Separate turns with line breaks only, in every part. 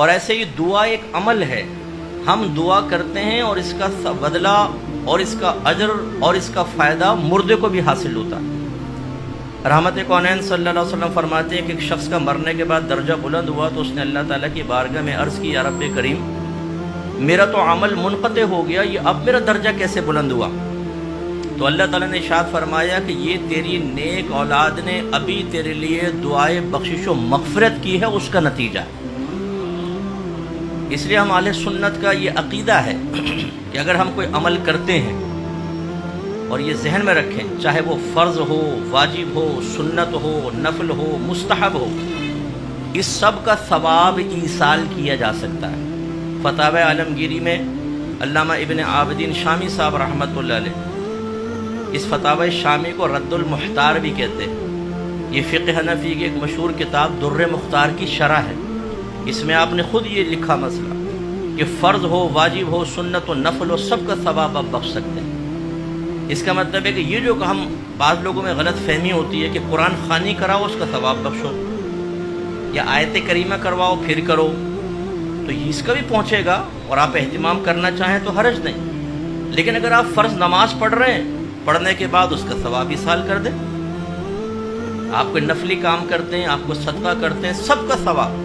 اور ایسے ہی دعا ایک عمل ہے، ہم دعا کرتے ہیں اور اس کا بدلہ اور اس کا اجر اور اس کا فائدہ مردے کو بھی حاصل ہوتا ہے۔ رحمت کونین صلی اللہ علیہ وسلم فرماتے ہیں کہ ایک شخص کا مرنے کے بعد درجہ بلند ہوا تو اس نے اللہ تعالیٰ کی بارگاہ میں عرض کی، یا رب کریم میرا تو عمل منقطع ہو گیا، یہ اب میرا درجہ کیسے بلند ہوا؟ تو اللہ تعالیٰ نے ارشاد فرمایا کہ یہ تیری نیک اولاد نے ابھی تیرے لیے دعائے بخشش و مغفرت کی ہے، اس کا نتیجہ ہے۔ اس لیے ہم اہل سنت کا یہ عقیدہ ہے کہ اگر ہم کوئی عمل کرتے ہیں اور یہ ذہن میں رکھیں، چاہے وہ فرض ہو، واجب ہو، سنت ہو، نفل ہو، مستحب ہو، اس سب کا ثواب ایصال کیا جا سکتا ہے۔ فتاوی عالمگیری میں علامہ ابن عابدین شامی صاحب رحمۃ اللہ علیہ اس فتاوی شامی کو رد المحتار بھی کہتے ہیں۔ یہ فقہ حنفی کی ایک مشہور کتاب در مختار کی شرح ہے۔ اس میں آپ نے خود یہ لکھا مسئلہ کہ فرض ہو، واجب ہو، سنت و نفل ہو، سب کا ثواب آپ بخش سکتے ہیں۔ اس کا مطلب ہے کہ یہ جو ہم بعض لوگوں میں غلط فہمی ہوتی ہے کہ قرآن خوانی کراؤ اس کا ثواب بخشو، یا آیت کریمہ کرواؤ پھر کرو، تو اس کا بھی پہنچے گا اور آپ اہتمام کرنا چاہیں تو حرج نہیں۔ لیکن اگر آپ فرض نماز پڑھ رہے ہیں، پڑھنے کے بعد اس کا ثواب ایصال کر دیں، آپ کوئی نفلی کام کرتے ہیں، آپ کو صدقہ کرتے ہیں، سب کا ثواب۔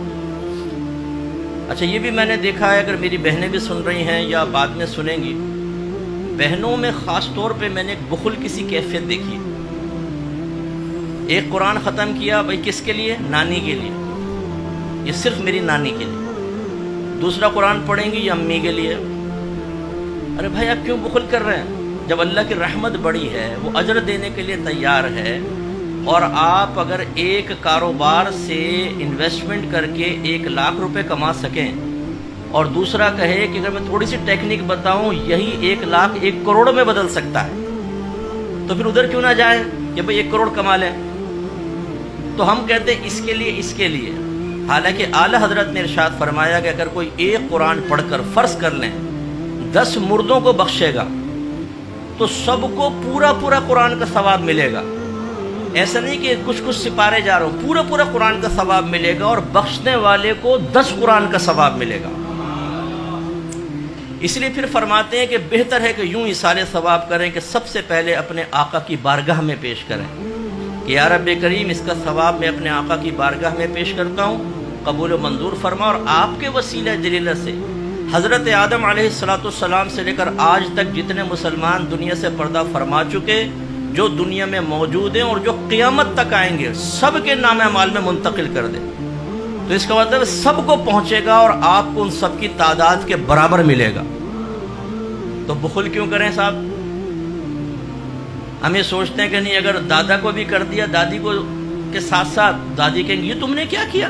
اچھا یہ بھی میں نے دیکھا ہے، اگر میری بہنیں بھی سن رہی ہیں یا بعد میں سنیں گی، بہنوں میں خاص طور پہ میں نے ایک بخل کی سی کیفیت دیکھی۔ ایک قرآن ختم کیا، بھائی کس کے لیے؟ نانی کے لیے، یہ صرف میری نانی کے لیے۔ دوسرا قرآن پڑھیں گی یہ امی کے لیے۔ ارے بھائی آپ کیوں بخل کر رہے ہیں؟ جب اللہ کی رحمت بڑی ہے، وہ اجر دینے کے لیے تیار ہے، اور آپ اگر ایک کاروبار سے انویسٹمنٹ کر کے 1,00,000 روپے کما سکیں، اور دوسرا کہے کہ اگر میں تھوڑی سی ٹیکنیک بتاؤں یہی 1,00,000 1 کروڑ میں بدل سکتا ہے، تو پھر ادھر کیوں نہ جائے کہ بھئی 1 کروڑ کما لیں؟ تو ہم کہتے ہیں اس کے لیے، حالانکہ اعلیٰ حضرت نے ارشاد فرمایا کہ اگر کوئی ایک قرآن پڑھ کر فرض کر لیں 10 مردوں کو بخشے گا تو سب کو پورا قرآن کا ثواب ملے گا۔ ایسا نہیں کہ کچھ سپارے جا رہا ہوں، پورا قرآن کا ثواب ملے گا، اور بخشنے والے کو 10 قرآن کا ثواب ملے گا۔ اس لیے پھر فرماتے ہیں کہ بہتر ہے کہ یوں ایصال ثواب کریں کہ سب سے پہلے اپنے آقا کی بارگاہ میں پیش کریں کہ یا رب کریم اس کا ثواب میں اپنے آقا کی بارگاہ میں پیش کرتا ہوں، قبول و منظور فرما، اور آپ کے وسیلہ جلیلہ سے حضرت آدم علیہ السلام سے لے کر آج تک جتنے مسلمان دنیا سے پردہ فرما چکے، جو دنیا میں موجود ہیں اور جو قیامت تک آئیں گے، سب کے نام اعمال میں منتقل کر دے۔ تو اس کا مطلب سب کو پہنچے گا اور آپ کو ان سب کی تعداد کے برابر ملے گا۔ تو بخل کیوں کریں صاحب؟ ہم یہ سوچتے ہیں کہ نہیں، اگر دادا کو بھی کر دیا، دادی کو کے ساتھ ساتھ دادی کہیں گی یہ تم نے کیا کیا؟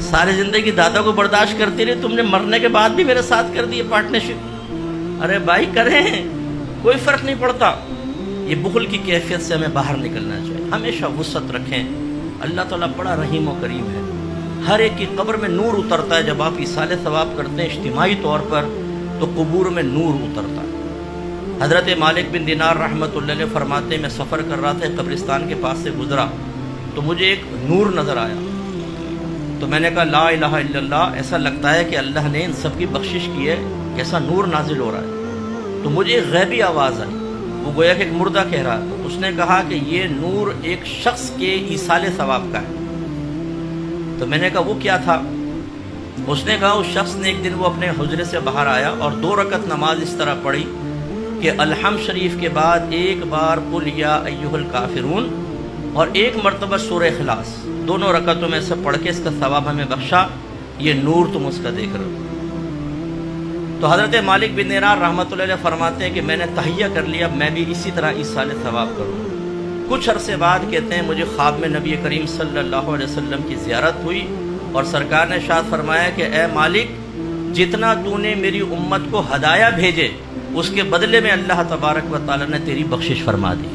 ساری زندگی دادا کو برداشت کرتی رہی، تم نے مرنے کے بعد بھی میرے ساتھ کر دی پارٹنرشپ۔ ارے بھائی کریں، کوئی فرق نہیں پڑتا۔ یہ بخل کی کیفیت سے ہمیں باہر نکلنا چاہیے، ہمیشہ وسعت رکھیں۔ اللہ تعالیٰ بڑا رحیم و کریم ہے، ہر ایک کی قبر میں نور اترتا ہے۔ جب آپ ایصال ثواب کرتے ہیں اجتماعی طور پر تو قبور میں نور اترتا ہے۔ حضرت مالک بن دینار رحمۃ اللہ علیہ فرماتے ہیں میں سفر کر رہا تھا، قبرستان کے پاس سے گزرا تو مجھے ایک نور نظر آیا، تو میں نے کہا لا الہ الا اللہ، ایسا لگتا ہے کہ اللہ نے ان سب کی بخشش کی ہے، کیسا نور نازل ہو رہا ہے۔ تو مجھے ایک غیبی آواز آئی، وہ گویا کہ ایک مردہ کہہ رہا تھا، اس نے کہا کہ یہ نور ایک شخص کے ایصال ثواب کا ہے۔ تو میں نے کہا وہ کیا تھا؟ اس نے کہا اس شخص نے ایک دن وہ اپنے حجرے سے باہر آیا اور 2 رکعت نماز اس طرح پڑھی کہ الحمد شریف کے بعد ایک بار قل یا ایھا الکافرون اور ایک مرتبہ سورہ اخلاص، دونوں رکعتوں میں سے پڑھ کے اس کا ثواب ہمیں بخشا، یہ نور تم اس کا دیکھ رہے ہو۔ تو حضرت مالک بن دینار رحمۃ اللہ علیہ فرماتے ہیں کہ میں نے تہیہ کر لیا، اب میں بھی اسی طرح ایصال ثواب کروں۔ کچھ عرصے بعد کہتے ہیں مجھے خواب میں نبی کریم صلی اللہ علیہ وسلم کی زیارت ہوئی اور سرکار نے ارشاد فرمایا کہ اے مالک، جتنا تو نے میری امت کو ہدایہ بھیجے اس کے بدلے میں اللہ تبارک و تعالیٰ نے تیری بخشش فرما دی۔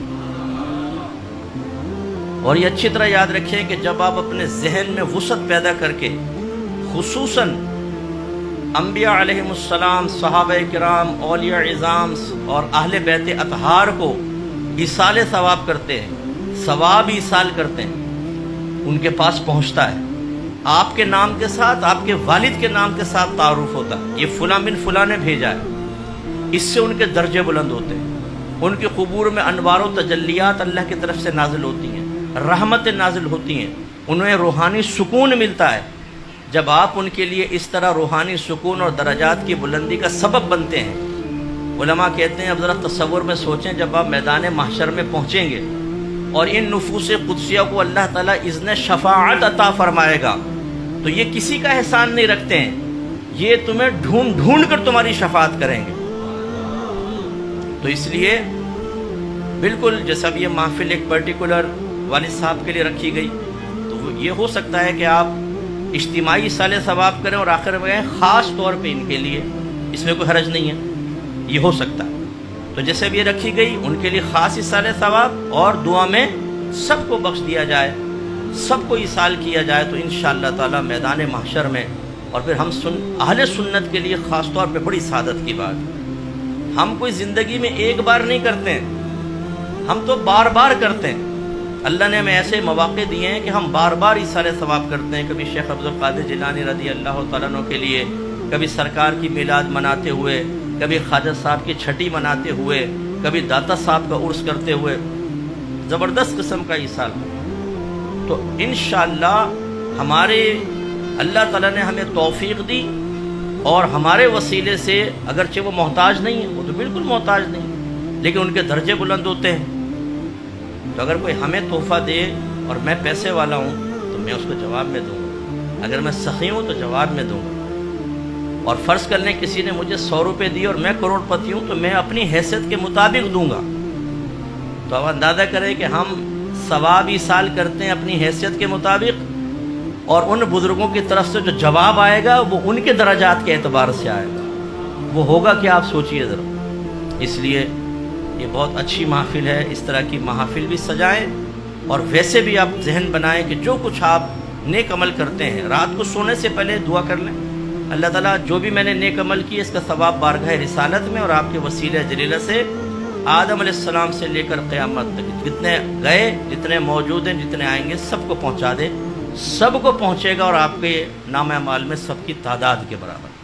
اور یہ اچھی طرح یاد رکھیں کہ جب آپ اپنے ذہن میں وسعت پیدا کر کے خصوصاً انبیاء علیہم السلام، صحابہ کرام، اولیاء عظام اور اہل بیت اطہار کو ایصال ثواب کرتے ہیں، ثواب ایصال کرتے ہیں، ان کے پاس پہنچتا ہے، آپ کے نام کے ساتھ آپ کے والد کے نام کے ساتھ تعارف ہوتا ہے، یہ فلاں بن فلاں نے بھیجا ہے، اس سے ان کے درجے بلند ہوتے ہیں، ان کے قبور میں انوار و تجلیات اللہ کی طرف سے نازل ہوتی ہیں، رحمتیں نازل ہوتی ہیں، انہیں روحانی سکون ملتا ہے۔ جب آپ ان کے لیے اس طرح روحانی سکون اور درجات کی بلندی کا سبب بنتے ہیں، علماء کہتے ہیں اب ذرا تصور میں سوچیں، جب آپ میدان محشر میں پہنچیں گے اور ان نفوس قدسیہ کو اللہ تعالیٰ اذن شفاعت عطا فرمائے گا، تو یہ کسی کا احسان نہیں رکھتے ہیں، یہ تمہیں ڈھونڈ ڈھونڈ کر تمہاری شفاعت کریں گے۔ تو اس لیے بالکل جیسا بھی یہ محفل ایک پرٹیکولر والد صاحب کے لیے رکھی گئی، تو یہ ہو سکتا ہے کہ آپ اجتماعی اصال ثواب کریں اور آخر میں خاص طور پہ ان کے لیے، اس میں کوئی حرج نہیں ہے، یہ ہو سکتا ہے۔ تو جیسے بھی یہ رکھی گئی ان کے لیے خاص اصال ثواب، اور دعا میں سب کو بخش دیا جائے، سب کو اصال کیا جائے، تو انشاءاللہ تعالی میدان محشر میں، اور پھر ہم اہل سنت کے لیے خاص طور پہ بڑی سعادت کی بات، ہم کوئی زندگی میں ایک بار نہیں کرتے ہیں، ہم تو بار بار کرتے ہیں۔ اللہ نے ہمیں ایسے مواقع دیے ہیں کہ ہم بار بار اصال ثواب کرتے ہیں، کبھی شیخ عبد القادر جیلانی رضی اللہ تعالیٰ عنہ کے لیے، کبھی سرکار کی میلاد مناتے ہوئے، کبھی خواجہ صاحب کی چھٹی مناتے ہوئے، کبھی داتا صاحب کا عرس کرتے ہوئے، زبردست قسم کا اصال۔ تو انشاءاللہ ہمارے اللہ تعالیٰ نے ہمیں توفیق دی، اور ہمارے وسیلے سے اگرچہ وہ محتاج نہیں ہیں، وہ تو بالکل محتاج نہیں، لیکن ان کے درجے بلند ہوتے ہیں۔ تو اگر کوئی ہمیں تحفہ دے اور میں پیسے والا ہوں تو میں اس کو جواب میں دوں گا، اگر میں سخی ہوں تو جواب میں دوں گا، اور فرض کر لیں کسی نے مجھے 100 روپے دی اور میں کروڑ پتی ہوں تو میں اپنی حیثیت کے مطابق دوں گا۔ تو اب اندازہ کریں کہ ہم ثواب ایصال کرتے ہیں اپنی حیثیت کے مطابق، اور ان بزرگوں کی طرف سے جو جواب آئے گا وہ ان کے درجات کے اعتبار سے آئے گا، وہ ہوگا کہ آپ سوچئے ذرا۔ اس لیے یہ بہت اچھی محفل ہے، اس طرح کی محافل بھی سجائیں، اور ویسے بھی آپ ذہن بنائیں کہ جو کچھ آپ نیک عمل کرتے ہیں، رات کو سونے سے پہلے دعا کر لیں، اللہ تعالیٰ جو بھی میں نے نیک عمل کی اس کا ثواب بارگاہ رسالت میں اور آپ کے وسیلہ جلیلہ سے آدم علیہ السلام سے لے کر قیامت تک جتنے گئے، جتنے موجود ہیں، جتنے آئیں گے، سب کو پہنچا دے، سب کو پہنچے گا، اور آپ کے نام اعمال میں سب کی تعداد کے برابر۔